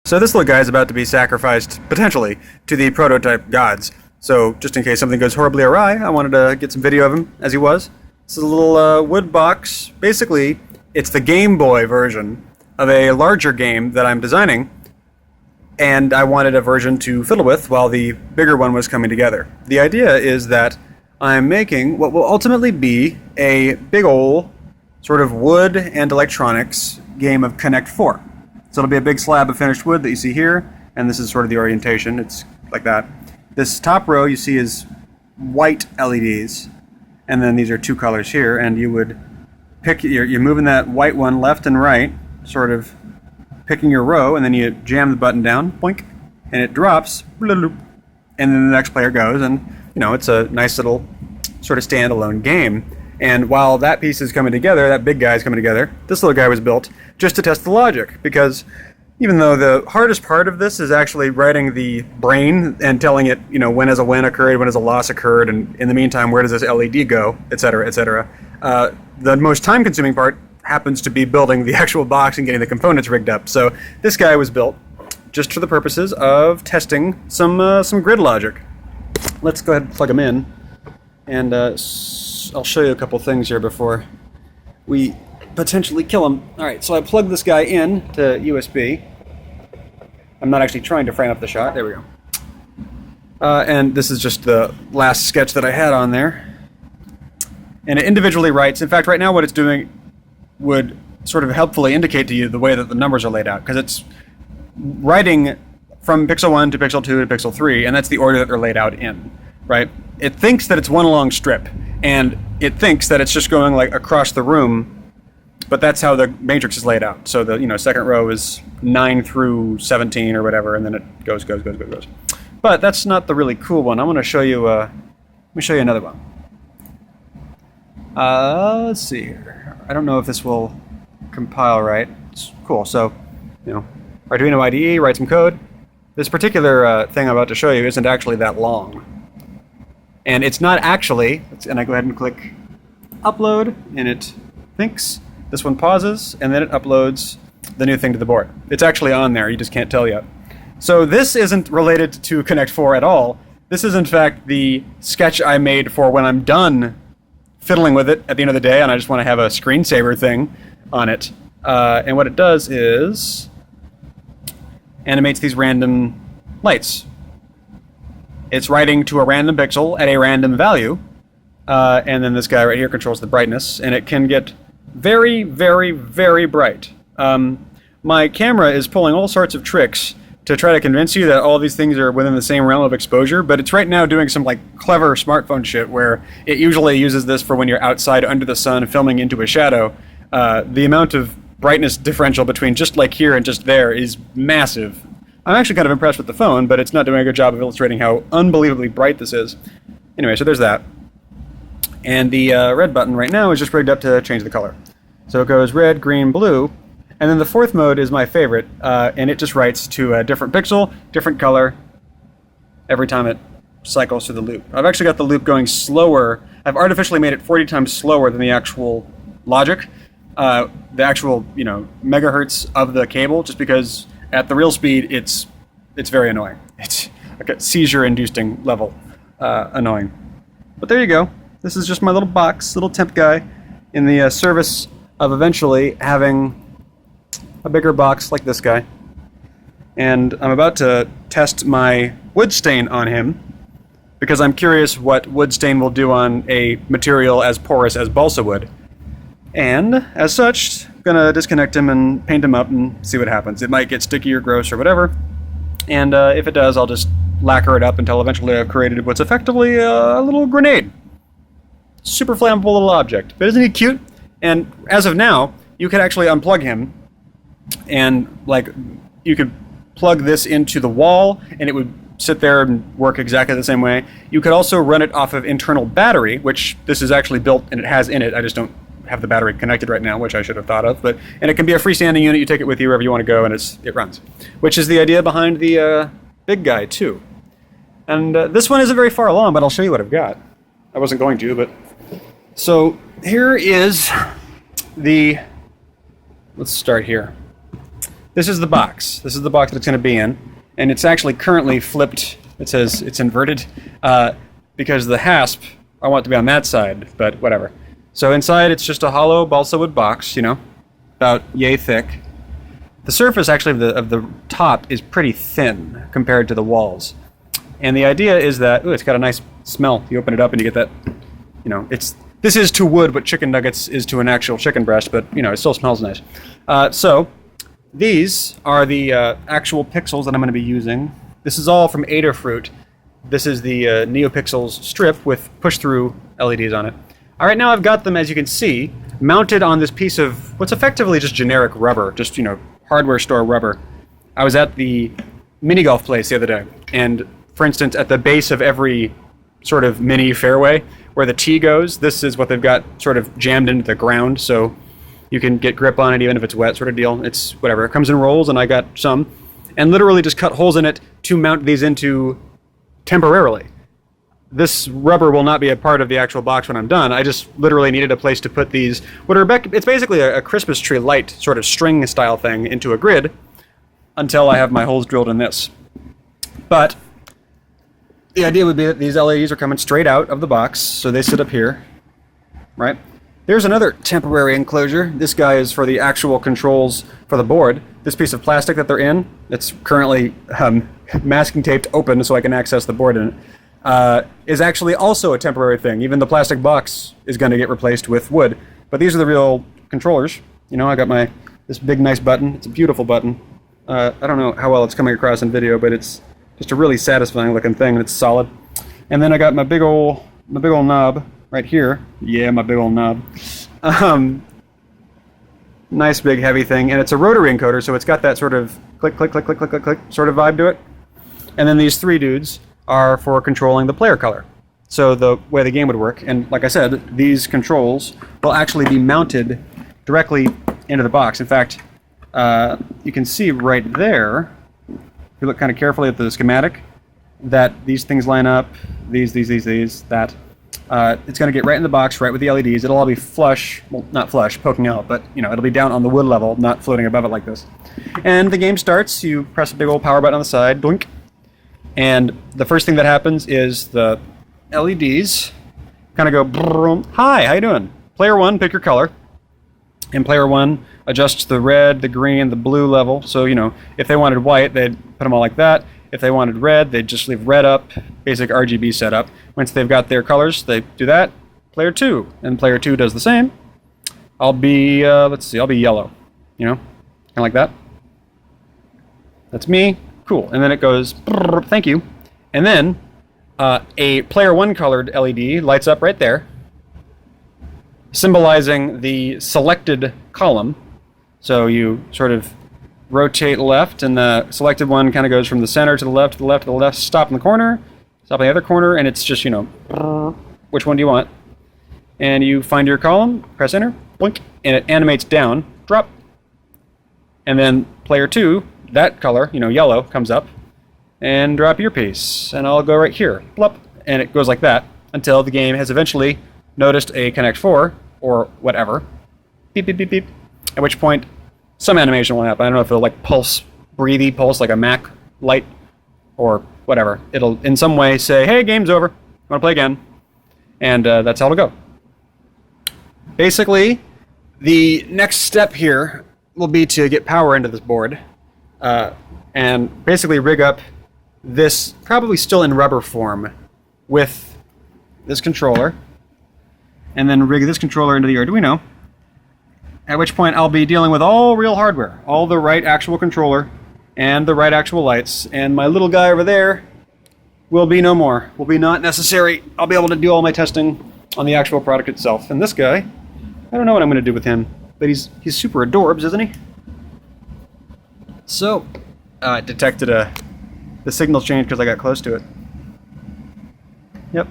So this little guy is about to be sacrificed, potentially, to the prototype gods. So just in case something goes horribly awry, I wanted to get some video of him as he was. This is a little wood box. Basically, it's the Game Boy version of a larger game that I'm designing, and I wanted a version to fiddle with while the bigger one was coming together. The idea is that I'm making what will ultimately be a big ol' sort of wood and electronics game of Connect 4. So it'll be a big slab of finished wood that you see here, and this is sort of the orientation. It's like that. This top row you see is white LEDs, and then these are two colors here, and you would pick, you're moving that white one left and right, sort of picking your row, and then you jam the button down, boink, and it drops, and then the next player goes, and you know, it's a nice little sort of standalone game. And while that piece is coming together, that big guy is coming together, this little guy was built just to test the logic, because even though the hardest part of this is actually writing the brain and telling it, you know, when has a win occurred, when has a loss occurred, and in the meantime, where does this LED go, etc., etc., the most time-consuming part happens to be building the actual box and getting the components rigged up. So this guy was built just for the purposes of testing some grid logic. Let's go ahead and plug him in, and I'll show you a couple things here before we potentially kill him. Alright, so I plugged this guy in to USB. I'm not actually trying to frame up the shot. There we go. And this is just the last sketch that I had on there. And it individually writes. In fact, right now what it's doing would sort of helpfully indicate to you the way that the numbers are laid out, because it's writing from pixel 1 to pixel 2 to pixel 3, and that's the order that they're laid out in, right? It thinks that it's one long strip, and it thinks that it's just going like across the room, but that's how the matrix is laid out. So the second row is 9 through 17 or whatever, and then it goes. But that's not the really cool one. I want to show you. Let me show you another one. Let's see here. I don't know if this will compile right. It's cool. So, Arduino IDE, write some code. This particular thing I'm about to show you isn't actually that long. And it's not actually, and I go ahead and click upload, and it thinks. This one pauses, and then it uploads the new thing to the board. It's actually on there, you just can't tell yet. So this isn't related to Connect 4 at all. This is in fact the sketch I made for when I'm done fiddling with it at the end of the day, and I just want to have a screensaver thing on it. And what it does is animates these random lights. It's writing to a random pixel at a random value, and then this guy right here controls the brightness, and it can get very, very, very bright. My camera is pulling all sorts of tricks to try to convince you that all these things are within the same realm of exposure, but it's right now doing some like clever smartphone shit where it usually uses this for when you're outside under the sun filming into a shadow. The amount of brightness differential between just like here and just there is massive. I'm actually kind of impressed with the phone, but it's not doing a good job of illustrating how unbelievably bright this is. Anyway, so there's that. And the red button right now is just rigged up to change the color. So it goes red, green, blue, and then the fourth mode is my favorite, and it just writes to a different pixel, different color, every time it cycles through the loop. I've actually got the loop going slower. I've artificially made it 40 times slower than the actual logic, the actual, megahertz of the cable, just because at the real speed, it's very annoying. It's like a seizure-inducing level annoying. But there you go. This is just my little box, little temp guy, in the service of eventually having a bigger box like this guy. And I'm about to test my wood stain on him, because I'm curious what wood stain will do on a material as porous as balsa wood. And, as such, I'm going to disconnect him and paint him up and see what happens. It might get sticky or gross or whatever, and if it does, I'll just lacquer it up until eventually I've created what's effectively a little grenade. Super flammable little object. But isn't he cute? And as of now, you could actually unplug him, and you could plug this into the wall, and it would sit there and work exactly the same way. You could also run it off of internal battery, which this is actually built and it has in it. I just don't have the battery connected right now, which I should have thought of. And it can be a freestanding unit. You take it with you wherever you want to go, and it runs. Which is the idea behind the big guy too. And this one isn't very far along, but I'll show you what I've got. I wasn't going to, but so here is the. Let's start here. this is the box. This is the box that it's going to be in. And it's actually currently flipped. It says it's inverted because the hasp, I want it to be on that side, but whatever. So inside it's just a hollow balsa wood box, about yay thick. The surface actually of the top is pretty thin compared to the walls. And the idea is that, it's got a nice smell. You open it up and you get that, this is to wood what chicken nuggets is to an actual chicken breast, but, it still smells nice. So these are the actual pixels that I'm going to be using. This is all from Adafruit. This is the NeoPixels strip with push-through LEDs on it. All right, now I've got them, as you can see, mounted on this piece of what's effectively just generic rubber, just, hardware store rubber. I was at the mini golf place the other day, and for instance, at the base of every sort of mini fairway where the tee goes, this is what they've got sort of jammed into the ground, so you can get grip on it even if it's wet, sort of deal. It's whatever. It comes in rolls, and I got some, and literally just cut holes in it to mount these into temporarily. This rubber will not be a part of the actual box when I'm done. I just literally needed a place to put these, it's basically a Christmas tree light sort of string style thing into a grid until I have my holes drilled in this. But the idea would be that these LEDs are coming straight out of the box, so they sit up here, right? There's another temporary enclosure. This guy is for the actual controls for the board. This piece of plastic that they're in, it's currently masking taped open so I can access the board in it. Is actually also a temporary thing. Even the plastic box is going to get replaced with wood. But these are the real controllers. I got this big nice button. It's a beautiful button. I don't know how well it's coming across in video, but it's just a really satisfying looking thing, and it's solid. And then I got my big ol' knob right here. Yeah, my big ol' knob. Nice big heavy thing, and it's a rotary encoder, so it's got that sort of click, click, click, click, click, click, click sort of vibe to it. And then these three dudes are for controlling the player color. So the way the game would work, and like I said, these controls will actually be mounted directly into the box. In fact, you can see right there, if you look kind of carefully at the schematic, that these things line up, that. It's going to get right in the box, right with the LEDs. It'll all be flush, well, not flush, poking out, but it'll be down on the wood level, not floating above it like this. And the game starts, you press a big old power button on the side, blink, and the first thing that happens is the LEDs kind of go, brrrr. Hi, how you doing? Player 1, pick your color. And player 1 adjusts the red, the green, the blue level. So, if they wanted white, they'd put them all like that. If they wanted red, they'd just leave red up, basic RGB setup. Once they've got their colors, they do that. Player 2, and player 2 does the same. I'll be, I'll be yellow, kind of like that. That's me. Cool. And then it goes, thank you. And then a player 1 colored LED lights up right there, symbolizing the selected column. So you sort of rotate left, and the selected one kind of goes from the center to the left, to the left, to the left, stop in the corner, stop in the other corner, and it's just, which one do you want? And you find your column, press enter, blink, and it animates down, drop. And then player 2, that color, yellow, comes up, and drop your piece. And I'll go right here, blop, and it goes like that until the game has eventually noticed a Connect 4, or whatever, beep, beep, beep, beep, at which point some animation will happen. I don't know if it'll pulse, breathy pulse like a Mac light, or whatever. It'll in some way say, hey, game's over, want to play again? And that's how it'll go. Basically, the next step here will be to get power into this board, and basically rig up this, probably still in rubber form, with this controller, and then rig this controller into the Arduino, at which point I'll be dealing with all real hardware, all the right actual controller, and the right actual lights, and my little guy over there will be no more, will be not necessary. I'll be able to do all my testing on the actual product itself. And this guy, I don't know what I'm going to do with him, but he's super adorbs, isn't he? So, it detected the signal change because I got close to it. Yep.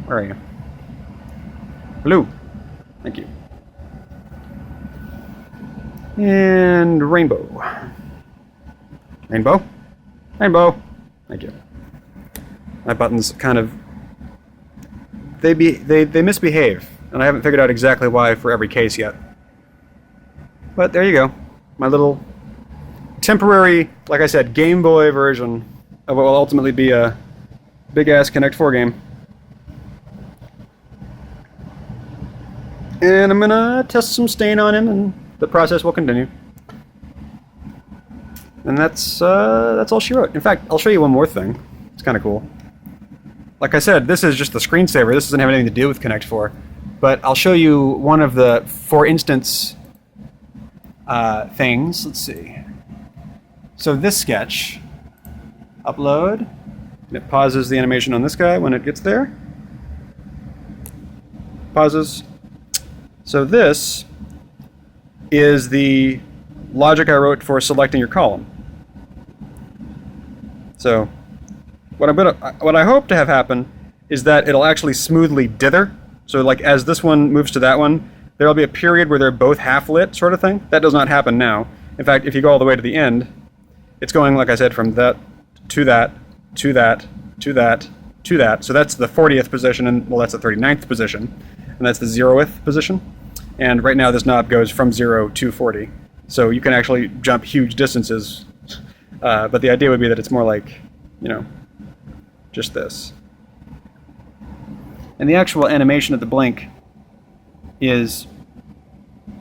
Where are you? Blue. Thank you. And rainbow. Rainbow? Rainbow. Thank you. My buttons kind of... They misbehave, and I haven't figured out exactly why for every case yet. But there you go. My little temporary, like I said, Game Boy version of what will ultimately be a big-ass Connect 4 game. And I'm gonna test some stain on him, and the process will continue. And that's all she wrote. In fact, I'll show you one more thing. It's kind of cool. Like I said, this is just the screensaver. This doesn't have anything to do with Connect 4. But I'll show you one of the, for instance, things. Let's see. So this sketch, upload. It pauses the animation on this guy when it gets there. Pauses. So this is the logic I wrote for selecting your column. So what I hope to have happen is that it'll actually smoothly dither. So like as this one moves to that one, there'll be a period where they're both half lit sort of thing. That does not happen now. In fact, if you go all the way to the end, it's going, like I said, from that to that, to that, to that, to that. So that's the 40th position, and well, that's the 39th position, and that's the 0th position. And right now this knob goes from 0 to 40. So you can actually jump huge distances. But the idea would be that it's more like, you know, just this. And the actual animation of the blink is,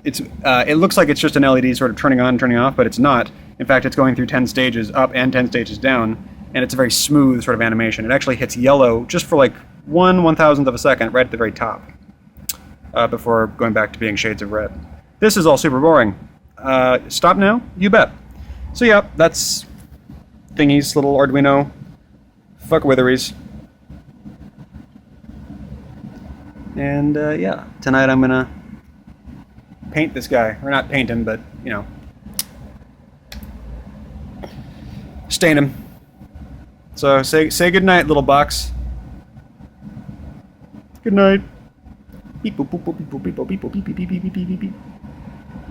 it looks like it's just an LED sort of turning on and turning off, but it's not. In fact, it's going through 10 stages up and 10 stages down, and it's a very smooth sort of animation. It actually hits yellow just for like 1/1000th of a second right at the very top, before going back to being shades of red. This is all super boring. Stop now? You bet. So yeah, that's Thingy's little Arduino fuckwitheries. And yeah, tonight I'm gonna paint this guy. Or not paint him, but, you know, stain him. So say good night, little box. Good night. Beep boop boop boop beep boop beep boop beep boop beep beep beep beep beep beep beep.